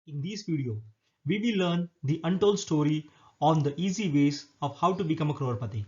In this video, we will learn the untold story on the easy ways of how to become a crorepati.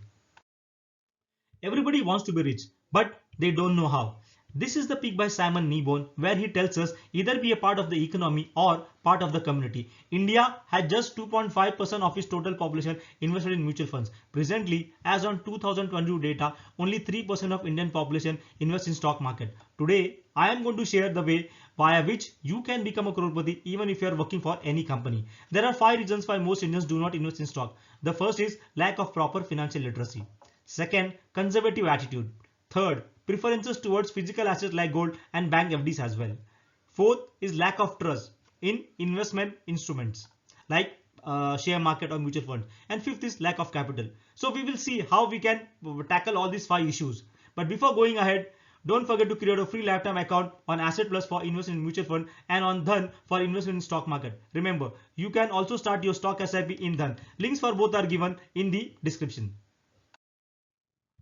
Everybody wants to be rich, but they don't know how. This is the peak by Simon Nebone, where he tells us either be a part of the economy or part of the community. India had just 2.5% of its total population invested in mutual funds. Presently, as on 2022 data, only 3% of Indian population invests in stock market. Today, I am going to share the way via which you can become a crorepati even if you are working for any company. There are 5 reasons why most Indians do not invest in stock. The first is lack of proper financial literacy. Second, conservative attitude. Third, preferences towards physical assets like gold and bank FDs as well. Fourth is lack of trust in investment instruments like share market or mutual fund. And fifth is lack of capital. So we will see how we can tackle all these 5 issues. But before going ahead, don't forget to create a free lifetime account on Asset Plus for investment in mutual fund and on Dhan for investment in stock market. Remember, you can also start your stock SIP in Dhan. Links for both are given in the description.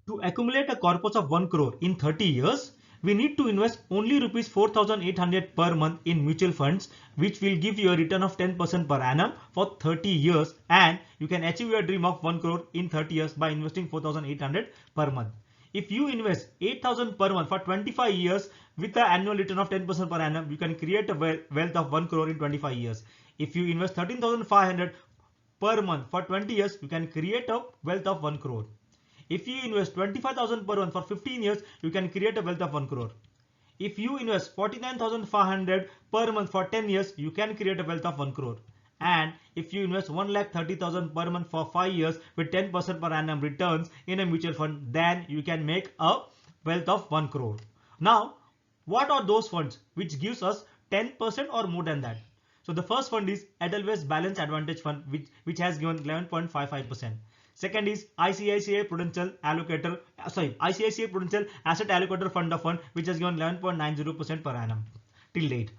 To accumulate a corpus of 1 crore in 30 years, we need to invest only rupees 4,800 per month in mutual funds, which will give you a return of 10% per annum for 30 years, and you can achieve your dream of 1 crore in 30 years by investing 4,800 per month. If you invest 8,000 per month for 25 years with an annual return of 10% per annum, you can create a wealth of 1 crore in 25 years. If you invest 13,500 per month for 20 years, you can create a wealth of 1 crore. If you invest 25,000 per month for 15 years, you can create a wealth of 1 crore. If you invest 49,500 per month for 10 years, you can create a wealth of 1 crore. And if you invest 1,30,000 per month for 5 years with 10% per annum returns in a mutual fund, then you can make a wealth of 1 crore. Now, what are those funds which gives us 10% or more than that? So the first fund is Edelweiss Balance Advantage Fund, which has given 11.55%. Second is ICICI Prudential Asset Allocator Fund of Fund, which has given 11.90% per annum till date.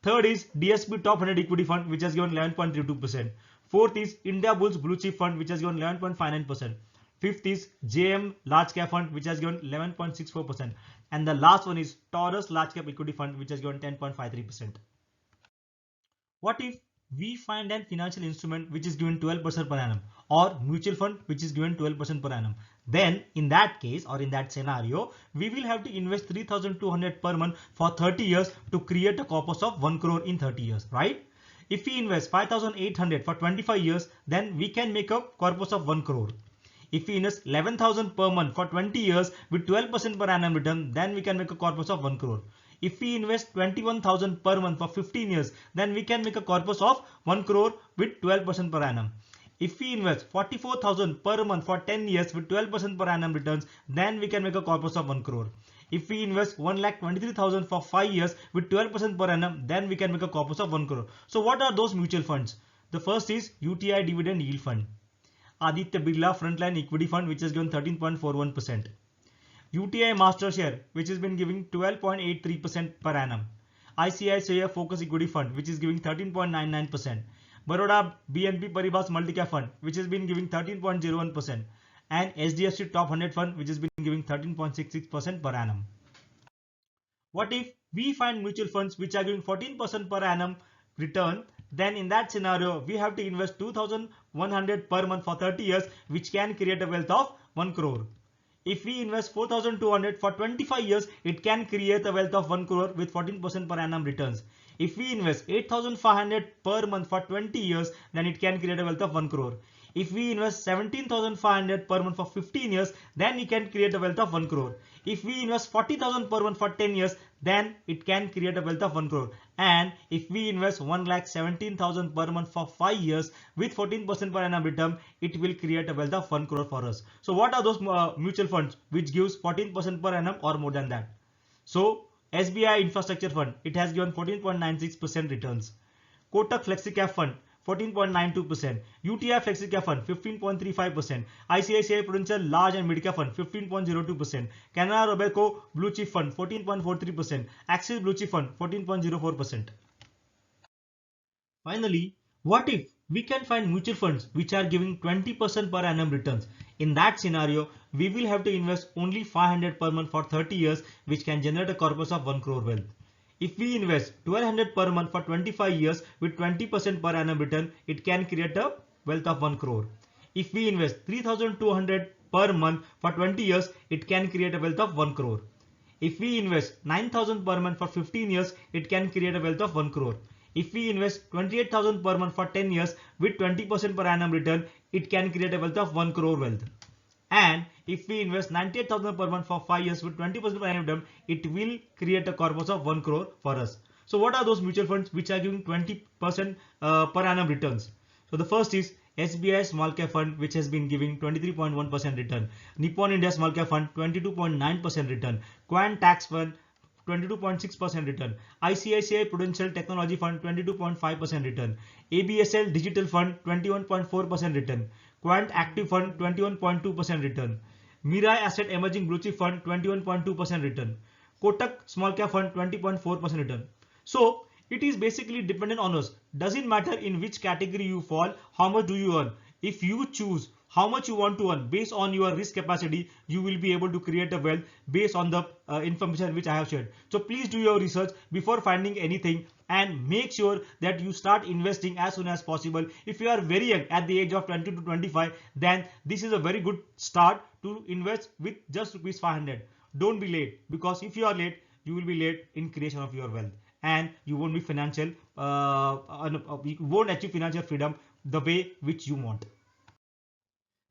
Third is DSP Top 100 Equity Fund, which has given 11.32%. Fourth is India Bulls Blue Chip Fund, which has given 11.59%. Fifth is JM Large Cap Fund, which has given 11.64%. And the last one is Taurus Large Cap Equity Fund, which has given 10.53%. What if we find an financial instrument which is given 12% per annum or mutual fund which is given 12% per annum? Then in that case or in that scenario, we will have to invest 3,200 per month for 30 years to create a corpus of 1 crore in 30 years, right? If we invest 5,800 for 25 years, then we can make a corpus of 1 crore. If we invest 11,000 per month for 20 years with 12% per annum return, then we can make a corpus of 1 crore. If we invest 21,000 per month for 15 years, then we can make a corpus of 1 crore with 12% per annum. If we invest 44,000 per month for 10 years with 12% per annum returns, then we can make a corpus of 1 crore. If we invest 1,23,000 for 5 years with 12% per annum, then we can make a corpus of 1 crore. So what are those mutual funds? The first is UTI Dividend Yield Fund. Aditya Birla Frontline Equity Fund, which has given 13.41%. UTI Master Share, which has been giving 12.83% per annum. ICICI Focus Equity Fund, which is giving 13.99%. Baroda BNP Paribas Multi-Cap Fund, which has been giving 13.01%. And SDFC Top 100 Fund, which has been giving 13.66% per annum. What if we find mutual funds which are giving 14% per annum return? Then in that scenario, we have to invest 2,100 per month for 30 years, which can create a wealth of 1 crore. If we invest 4,200 for 25 years, it can create a wealth of 1 crore with 14% per annum returns. If we invest 8,500 per month for 20 years, then it can create a wealth of 1 crore. If we invest 17,500 per month for 15 years, then we can create a wealth of 1 crore. If we invest 40,000 per month for 10 years, then it can create a wealth of 1 crore. And if we invest 1,17,000 per month for 5 years with 14% per annum return, it will create a wealth of 1 crore for us. So what are those mutual funds which gives 14% per annum or more than that? So SBI Infrastructure Fund, it has given 14.96% returns. Kotak Flexi Cap Fund, 14.92%, UTI Flexi Cap Fund 15.35%, ICICI Prudential Large and Mid Cap Fund 15.02%, Canara Robeco Blue Chip Fund 14.43%, Axis Blue Chip Fund 14.04%. Finally, what if we can find mutual funds which are giving 20% per annum returns? In that scenario, we will have to invest only 500 per month for 30 years, which can generate a corpus of 1 crore wealth. If we invest 1200 per month for 25 years with 20% per annum return, it can create a wealth of 1 crore. If we invest 3200 per month for 20 years, it can create a wealth of 1 crore. If we invest 9000 per month for 15 years, it can create a wealth of 1 crore. If we invest 28,000 per month for 10 years with 20% per annum return, it can create a wealth of 1 crore wealth. And if we invest 98,000 per month for 5 years with 20% per annum return, it will create a corpus of 1 crore for us. So what are those mutual funds which are giving 20% per annum returns? So the first is SBI Small Cap Fund, which has been giving 23.1% return. Nippon India Small Cap Fund 22.9% return. Quant Tax Fund 22.6% return. ICICI Prudential Technology Fund 22.5% return. ABSL Digital Fund 21.4% return. Quant Active Fund 21.2% return. Mirai Asset Emerging Blue Chip Fund 21.2% return. Kotak Small Cap Fund 20.4% return. So it is basically dependent on us. Doesn't matter in which category you fall, how much do you earn. If you choose how much you want to earn based on your risk capacity, you will be able to create a wealth based on the information which I have shared. So please do your research before finding anything and make sure that you start investing as soon as possible. If you are very young at the age of 20 to 25, then this is a very good start to invest with just rupees 500. Don't be late, because if you are late, you will be late in creation of your wealth and you won't be you won't achieve financial freedom the way which you want.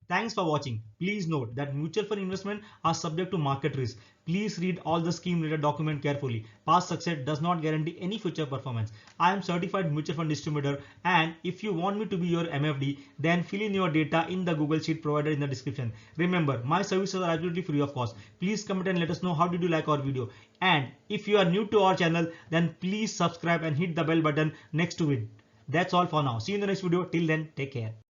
Thanks for watching. Please note that mutual fund investment are subject to market risk. Please read all the scheme related document carefully. Past success does not guarantee any future performance. I am certified mutual fund distributor, and if you want me to be your MFD, then fill in your data in the Google sheet provided in the description. Remember, my services are absolutely free of cost. Please comment and let us know how did you like our video. And if you are new to our channel, then please subscribe and hit the bell button next to it. That's all for now. See you in the next video. Till then, take care.